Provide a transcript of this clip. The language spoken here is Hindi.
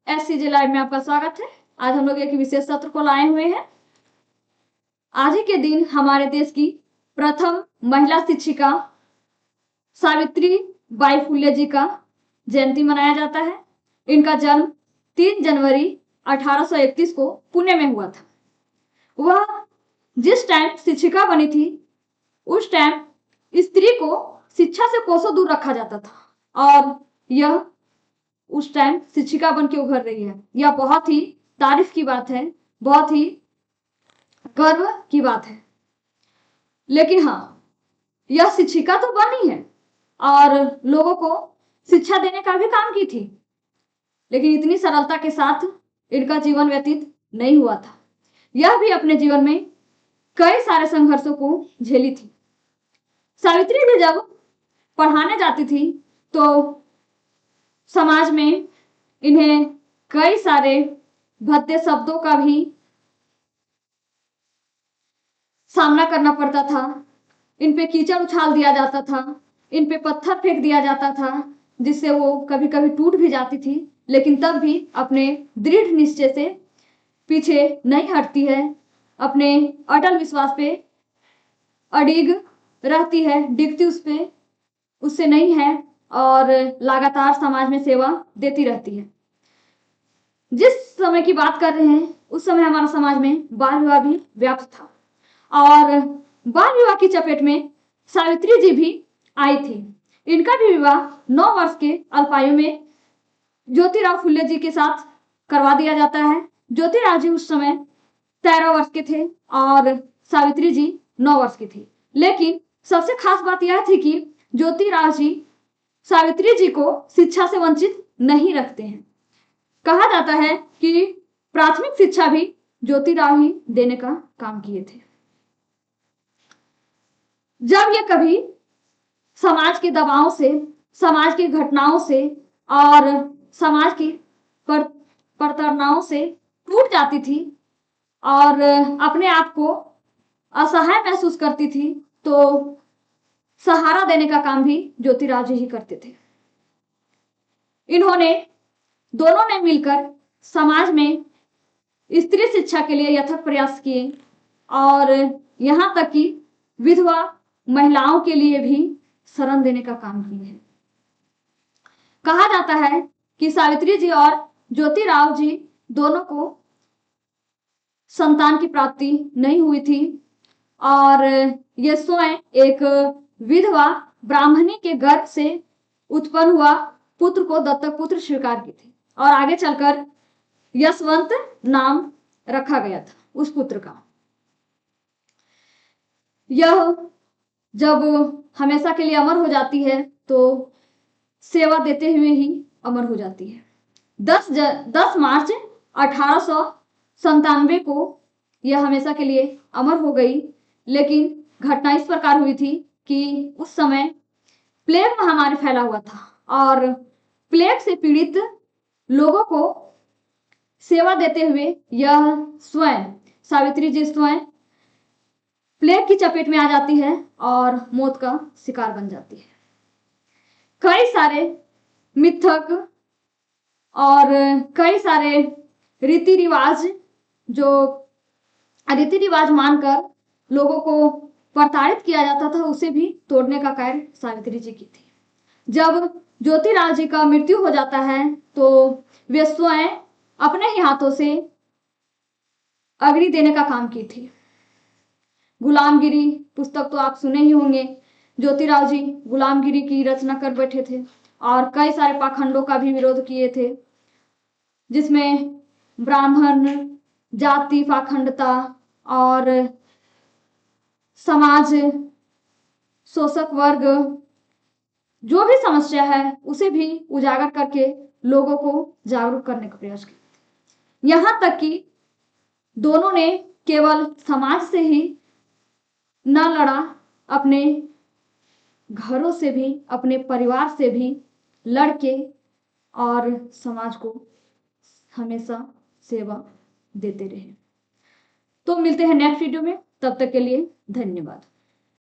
SCJ लाइव में आपका स्वागत है। आज हम लोग एक विशेष सत्र को लाए हुए हैं। आज ही के दिन हमारे देश की प्रथम महिला शिक्षिका सावित्री बाई फुले जी का जयंती मनाया जाता है। इनका जन्म 3 जनवरी 1831 को पुणे में हुआ था। वह जिस टाइम शिक्षिका बनी थी उस टाइम स्त्री को शिक्षा से कोसों दूर रखा जाता था और यह उस टाइम शिक्षिका बन के उभर रही है। यह बहुत ही तारीफ की बात है, बहुत ही गर्व की बात है। लेकिन हाँ, यह शिक्षिका तो बनी है और लोगों को शिक्षा देने का भी काम की थी, लेकिन इतनी सरलता के साथ इनका जीवन व्यतीत नहीं हुआ था। यह भी अपने जीवन में कई सारे संघर्षों को झेली थी। सावित्री भी जब पढ़ाने जाती थी तो समाज में इन्हें कई सारे भद्दे शब्दों का भी सामना करना पड़ता था। इन पे कीचड़ उछाल दिया जाता था, इन पे पत्थर फेंक दिया जाता था, जिससे वो कभी कभी टूट भी जाती थी, लेकिन तब भी अपने दृढ़ निश्चय से पीछे नहीं हटती है, अपने अटल विश्वास पे अडिग रहती है, डिगती उससे नहीं है और लगातार समाज में सेवा देती रहती है। जिस समय की बात कर रहे हैं उस समय हमारा समाज में बाल विवाह भी व्याप्त था और बाल विवाह की चपेट में सावित्री जी भी आई थी। इनका भी विवाह 9 वर्ष के अल्पायु में ज्योतिराव फुले जी के साथ करवा दिया जाता है। ज्योतिराव जी उस समय 13 वर्ष के थे और सावित्री जी 9 वर्ष की थी। लेकिन सबसे खास बात यह थी कि ज्योतिराव जी सावित्री जी को शिक्षा से वंचित नहीं रखते हैं। कहा जाता है कि प्राथमिक शिक्षा भी ज्योतिराव ही देने का काम किए थे। जब ये कभी समाज के दबाव से, समाज की घटनाओं से और समाज की प्रताड़नाओं से टूट जाती थी और अपने आप को असहाय महसूस करती थी, तो सहारा देने का काम भी ज्योतिराव जी ही करते थे। दोनों ने मिलकर समाज में स्त्री शिक्षा के लिए यथक प्रयास किए और यहाँ तक कि विधवा महिलाओं के लिए भी शरण देने का काम किए हैं। कहा जाता है कि सावित्री जी और ज्योतिराव जी दोनों को संतान की प्राप्ति नहीं हुई थी और ये स्वयं एक विधवा ब्राह्मणी के गर्भ से उत्पन्न हुआ पुत्र को दत्तक पुत्र स्वीकार की थी और आगे चलकर यशवंत नाम रखा गया था उस पुत्र का। यह जब हमेशा के लिए अमर हो जाती है तो सेवा देते हुए ही अमर हो जाती है। 10 मार्च 1897 को यह हमेशा के लिए अमर हो गई, लेकिन घटना इस प्रकार हुई थी कि उस समय प्लेग महामारी फैला हुआ था और प्लेग से पीड़ित लोगों को सेवा देते हुए यह स्वयं सावित्री जी स्वयं प्लेग की चपेट में आ जाती है और मौत का शिकार बन जाती है। कई सारे मिथक और कई सारे रीति रिवाज मानकर लोगों को प्रताड़ित किया जाता था, उसे भी तोड़ने का कार्य सावित्री जी की थी। जब ज्योतिराव जी का मृत्यु हो जाता है तो वे स्वयं अपने ही हाथों से अग्नि देने का काम की थी। गुलामगिरी पुस्तक तो आप सुने ही होंगे। ज्योतिराव जी गुलामगिरी की रचना कर बैठे थे और कई सारे पाखंडों का भी विरोध किए थे, जिसमें ब्राह्मण जाति पाखंडता और समाज शोषक वर्ग जो भी समस्या है उसे भी उजागर करके लोगों को जागरूक करने का प्रयास किया। यहाँ तक कि दोनों ने केवल समाज से ही न लड़ा, अपने घरों से भी, अपने परिवार से भी लड़के और समाज को हमेशा सेवा देते रहे। तो मिलते हैं नेक्स्ट वीडियो में, तब तक के लिए धन्यवाद।